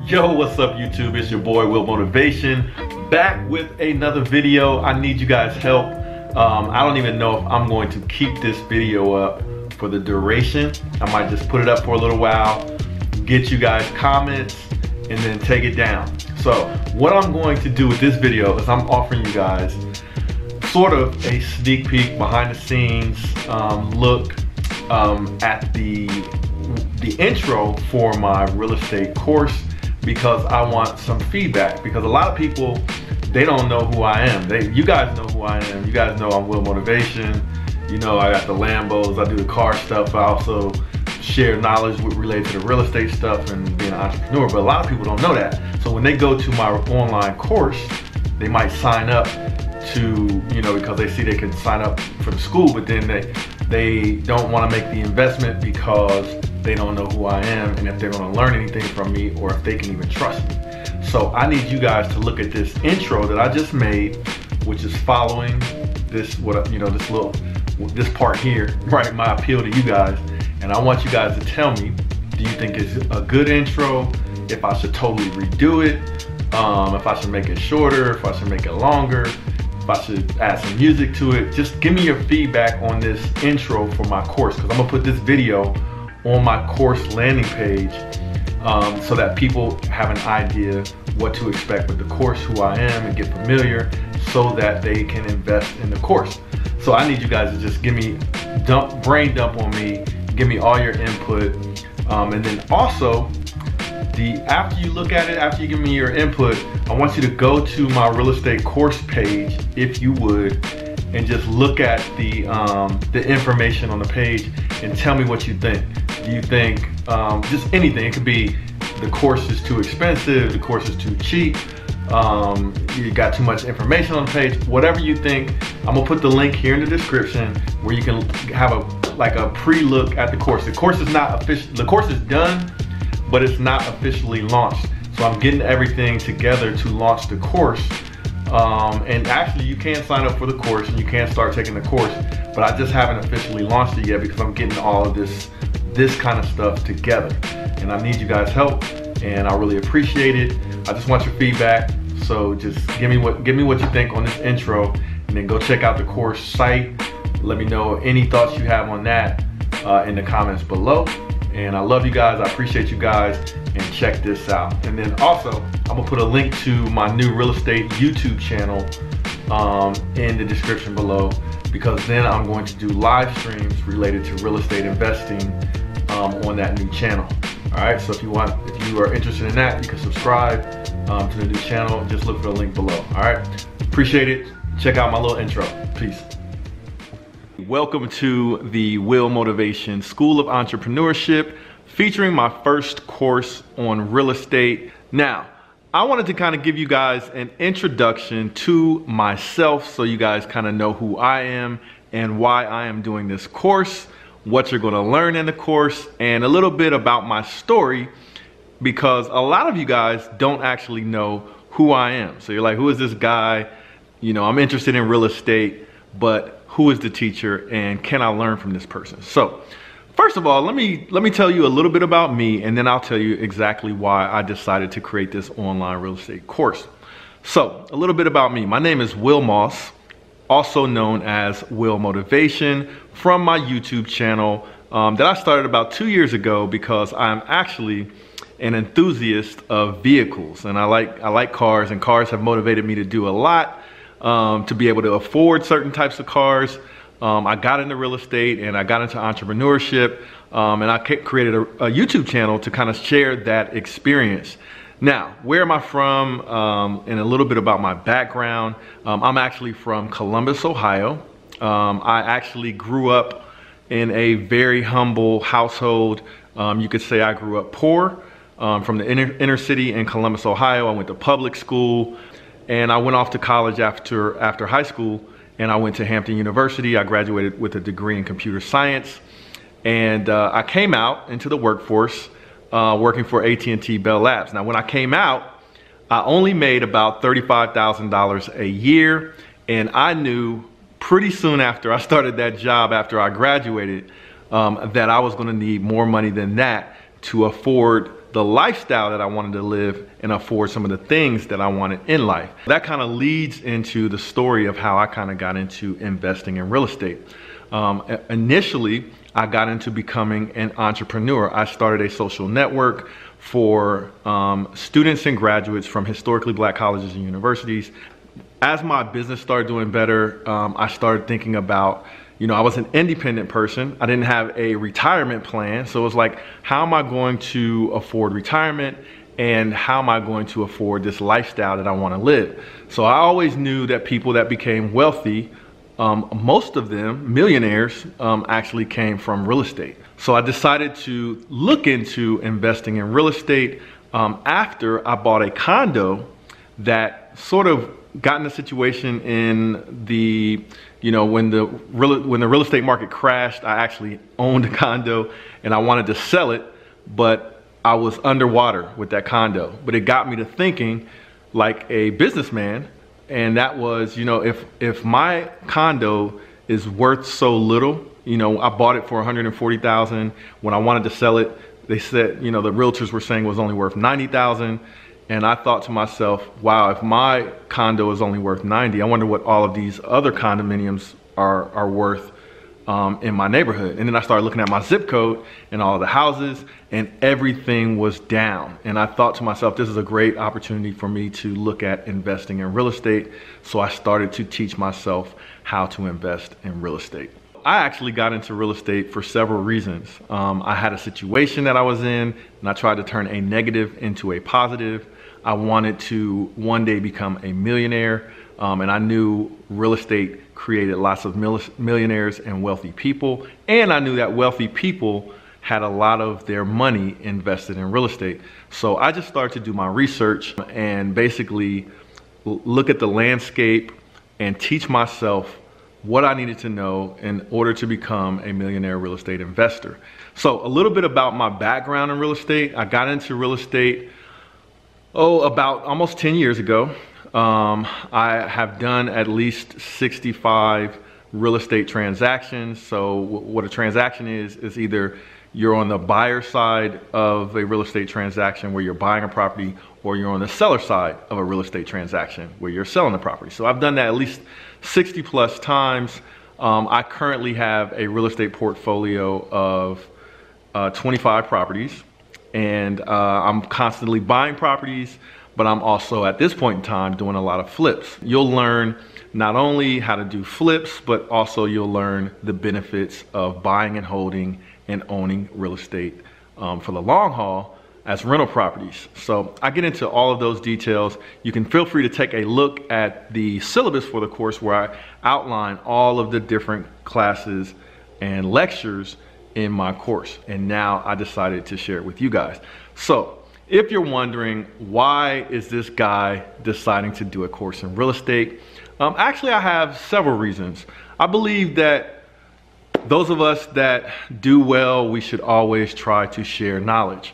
Yo, what's up YouTube? It's your boy Will Motivation, back with another video. I need you guys' help. I don't even know if I'm going to keep this video up for the duration. I might just put it up for a little while, get you guys comments, and then take it down. So what I'm going to do with this video is I'm offering you guys sort of a sneak peek, behind the scenes look at the intro for my real estate course, because I want some feedback, because a lot of people, they don't know who I am. You guys know who I am. You guys know I'm Will Motivation. You know, I got the Lambos, I do the car stuff. I also share knowledge related to the real estate stuff and being an entrepreneur, but a lot of people don't know that. So when they go to my online course, they might sign up to, you know, because they see they can sign up for the school, but then they don't want to make the investment because they don't know who I am and if they're going to learn anything from me or if they can even trust me. So I need you guys to look at this intro that I just made, which is following this, this part here, right? My appeal to you guys. And I want you guys to tell me, do you think it's a good intro? If I should totally redo it? If I should make it shorter? If I should make it longer? If I should add some music to it? Just give me your feedback on this intro for my course, because I'm gonna put this video on my course landing page so that people have an idea what to expect with the course, who I am, and get familiar so that they can invest in the course. So I need you guys to just give me brain dump on me, give me all your input, and then also after you look at it, after you give me your input, I want you to go to my real estate course page, if you would, and just look at the information on the page and tell me what you think. Do you think just anything? It could be the course is too expensive, the course is too cheap, you got too much information on the page, whatever you think. I'm gonna put the link here in the description where you can have a pre-look at the course. The course is not official. The course is done, but it's not officially launched. So I'm getting everything together to launch the course. And actually you can sign up for the course and you can start taking the course, but I just haven't officially launched it yet because I'm getting all of this kind of stuff together. And I need you guys' help, and I really appreciate it. I just want your feedback. So just give me what you think on this intro, and then go check out the course site. Let me know any thoughts you have on that in the comments below. And I love you guys, I appreciate you guys, and check this out. And then also, I'm gonna put a link to my new real estate YouTube channel in the description below, because then I'm going to do live streams related to real estate investing on that new channel. All right, so if you are interested in that, you can subscribe to the new channel. Just look for the link below. All right, appreciate it. Check out my little intro. Peace. Welcome to the Will Motivation School of Entrepreneurship, featuring my first course on real estate. Now, I wanted to kind of give you guys an introduction to myself so you guys kind of know who I am and why I am doing this course, what you're going to learn in the course, and a little bit about my story, because a lot of you guys don't actually know who I am. So you're like, who is this guy? You know, I'm interested in real estate, but who is the teacher and can I learn from this person? So first of all, let me tell you a little bit about me, and then I'll tell you exactly why I decided to create this online real estate course. So a little bit about me. My name is Will Moss, also known as Will Motivation, from my YouTube channel that I started about 2 years ago because I'm actually an enthusiast of vehicles, and I like cars, and cars have motivated me to do a lot, to be able to afford certain types of cars. I got into real estate and I got into entrepreneurship, and I created a YouTube channel to kind of share that experience. Now, where am I from, and a little bit about my background. I'm actually from Columbus, Ohio. I actually grew up in a very humble household. You could say I grew up poor, from the inner city in Columbus, Ohio. I went to public school, and I went off to college after high school, and I went to Hampton University. I graduated with a degree in computer science, and I came out into the workforce working for AT&T Bell Labs. Now, when I came out, I only made about $35,000 a year, and I knew pretty soon after I started that job, after I graduated, that I was going to need more money than that to afford the lifestyle that I wanted to live and afford some of the things that I wanted in life. That kind of leads into the story of how I kind of got into investing in real estate. Initially, I got into becoming an entrepreneur. I started a social network for students and graduates from historically black colleges and universities. As my business started doing better, I started thinking about, I was an independent person. I didn't have a retirement plan. So it was like, how am I going to afford retirement? And how am I going to afford this lifestyle that I want to live? So I always knew that people that became wealthy, most of them, millionaires, actually came from real estate. So I decided to look into investing in real estate after I bought a condo that sort of got in a situation in the, when the real estate market crashed. I actually owned a condo and I wanted to sell it, but I was underwater with that condo. But it got me to thinking like a businessman. And that was, if my condo is worth so little, I bought it for $140,000. When I wanted to sell it, they said, the realtors were saying it was only worth $90,000. And I thought to myself, wow, if my condo is only worth 90, I wonder what all of these other condominiums are worth in my neighborhood. And then I started looking at my zip code and all of the houses, and everything was down. And I thought to myself, this is a great opportunity for me to look at investing in real estate. So I started to teach myself how to invest in real estate. I actually got into real estate for several reasons. I had a situation that I was in, and I tried to turn a negative into a positive. I wanted to one day become a millionaire, and I knew real estate created lots of millionaires and wealthy people, and I knew that wealthy people had a lot of their money invested in real estate. So I just started to do my research and basically look at the landscape and teach myself what I needed to know in order to become a millionaire real estate investor. So a little bit about my background in real estate. I got into real estate, about almost 10 years ago. I have done at least 65 real estate transactions. So what a transaction is either you're on the buyer side of a real estate transaction where you're buying a property, or you're on the seller side of a real estate transaction where you're selling the property. So I've done that at least 60 plus times. I currently have a real estate portfolio of 25 properties, and I'm constantly buying properties, but I'm also at this point in time doing a lot of flips. You'll learn not only how to do flips, but also you'll learn the benefits of buying and holding and owning real estate for the long haul as rental properties. So I get into all of those details. You can feel free to take a look at the syllabus for the course where I outline all of the different classes and lectures in my course. And now I decided to share it with you guys. So if you're wondering, why is this guy deciding to do a course in real estate? Actually, I have several reasons. I believe that those of us that do well, we should always try to share knowledge.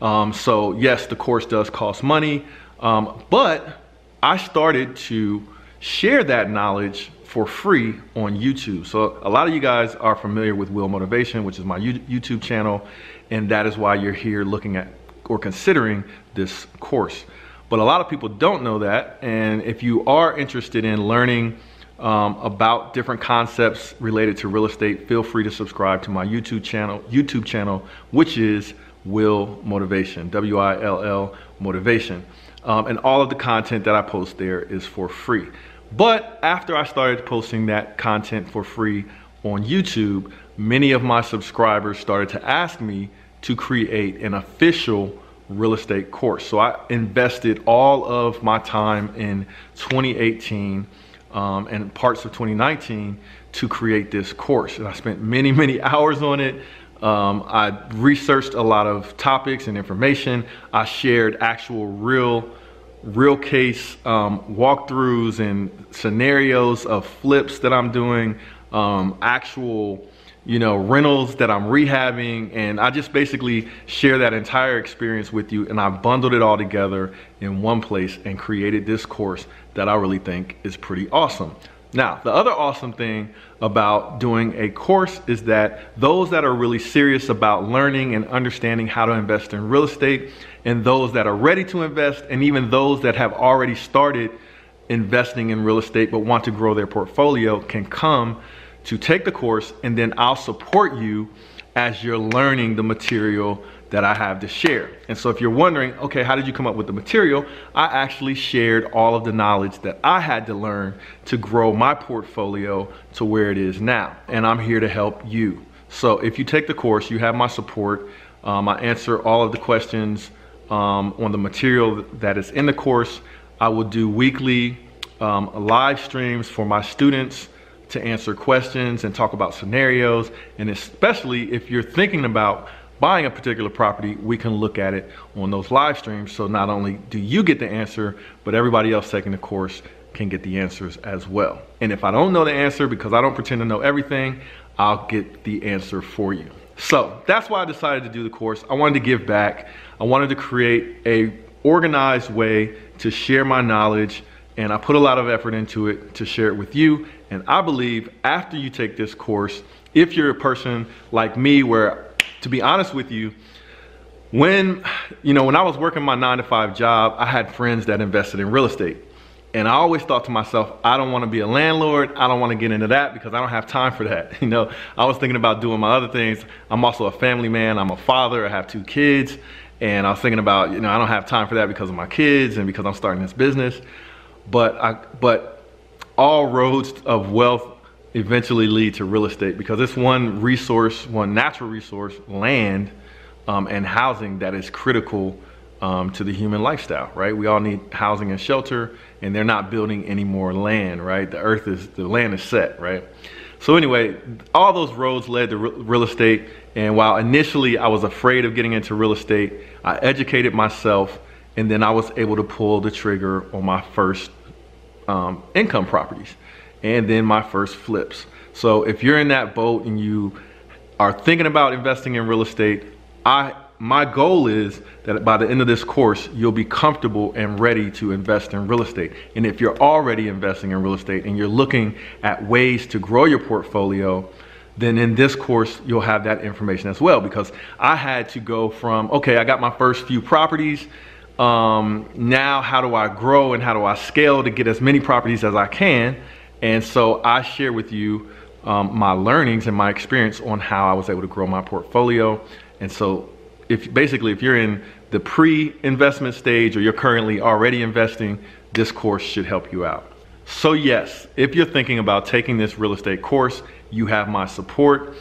So yes, the course does cost money, but I started to share that knowledge for free on YouTube. So a lot of you guys are familiar with Will Motivation, which is my YouTube channel, and that is why you're here looking at or considering this course. But a lot of people don't know that, and if you are interested in learning about different concepts related to real estate, feel free to subscribe to my YouTube channel, which is Will Motivation, W-I-L-L Motivation. And all of the content that I post there is for free. But after I started posting that content for free on YouTube, many of my subscribers started to ask me to create an official real estate course. So I invested all of my time in 2018 and parts of 2019 to create this course. And I spent many, many hours on it. I researched a lot of topics and information. I shared actual real case walkthroughs and scenarios of flips that I'm doing, actual rentals that I'm rehabbing, and I just basically share that entire experience with you, and I bundled it all together in one place and created this course that I really think is pretty awesome. Now, the other awesome thing about doing a course is that those that are really serious about learning and understanding how to invest in real estate, and those that are ready to invest, and even those that have already started investing in real estate but want to grow their portfolio, can come to take the course, and then I'll support you as you're learning the material that I have to share. And so if you're wondering, okay, how did you come up with the material? I actually shared all of the knowledge that I had to learn to grow my portfolio to where it is now. And I'm here to help you. So if you take the course, you have my support. I answer all of the questions on the material that is in the course. I will do weekly live streams for my students to answer questions and talk about scenarios. And especially if you're thinking about buying a particular property, we can look at it on those live streams. So not only do you get the answer, but everybody else taking the course can get the answers as well. And if I don't know the answer, because I don't pretend to know everything, I'll get the answer for you. So that's why I decided to do the course. I wanted to give back. I wanted to create a organized way to share my knowledge, and I put a lot of effort into it to share it with you. And I believe after you take this course, if you're a person like me, where, to be honest with you, when I was working my 9-to-5 job, I had friends that invested in real estate. And I always thought to myself, I don't want to be a landlord. I don't want to get into that because I don't have time for that. I was thinking about doing my other things. I'm also a family man. I'm a father. I have 2 kids. And I was thinking about, I don't have time for that because of my kids and because I'm starting this business. But all roads of wealth eventually lead to real estate, because it's one natural resource, land and housing, that is critical to the human lifestyle, right? We all need housing and shelter, and they're not building any more land, right? The land is set, right? So anyway, all those roads led to real estate. And while initially I was afraid of getting into real estate, I educated myself, and then I was able to pull the trigger on my first income properties, and then my first flips. So if you're in that boat and you are thinking about investing in real estate, my goal is that by the end of this course, you'll be comfortable and ready to invest in real estate. And if you're already investing in real estate and you're looking at ways to grow your portfolio, then in this course, you'll have that information as well. Because I had to go from, okay, I got my first few properties. Now how do I grow and how do I scale to get as many properties as I can? And so I share with you my learnings and my experience on how I was able to grow my portfolio. And so if you're in the pre-investment stage, or you're currently already investing, this course should help you out. So yes, if you're thinking about taking this real estate course, you have my support.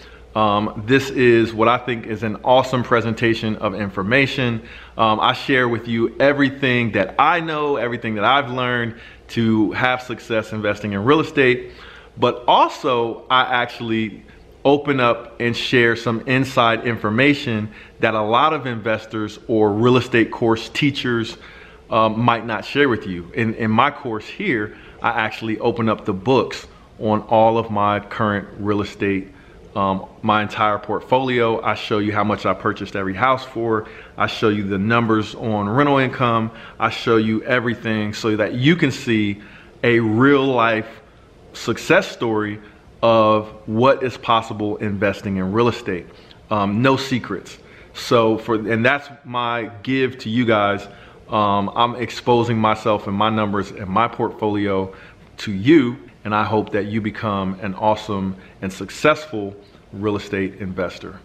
This is what I think is an awesome presentation of information. I share with you everything that I know, everything that I've learned to have success investing in real estate. But also, I actually open up and share some inside information that a lot of investors or real estate course teachers might not share with you. In my course here, I actually open up the books on all of my current real estate, my entire portfolio. I show you how much I purchased every house for. I show you the numbers on rental income. I show you everything so that you can see a real life success story of what is possible investing in real estate. No secrets. And that's my give to you guys. I'm exposing myself and my numbers and my portfolio to you, and I hope that you become an awesome and successful real estate investor.